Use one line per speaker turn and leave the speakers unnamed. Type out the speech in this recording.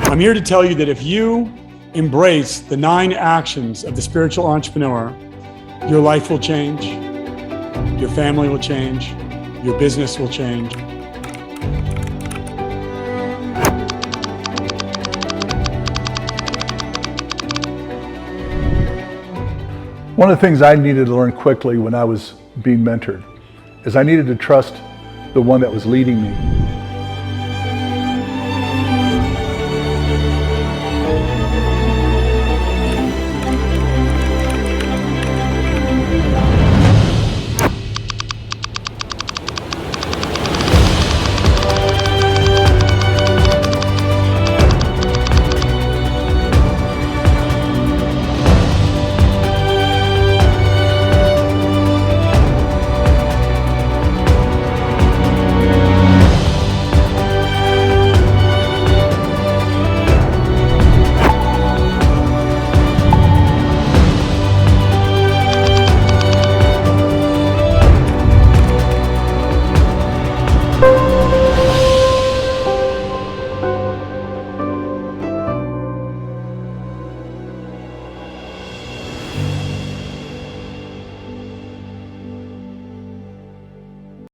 I'm here to tell you that if you embrace the 9 actions of the spiritual entrepreneur, your life will change, your family will change, your business will change.
One of the things I needed to learn quickly when I was being mentored is I needed to trust the one that was leading me.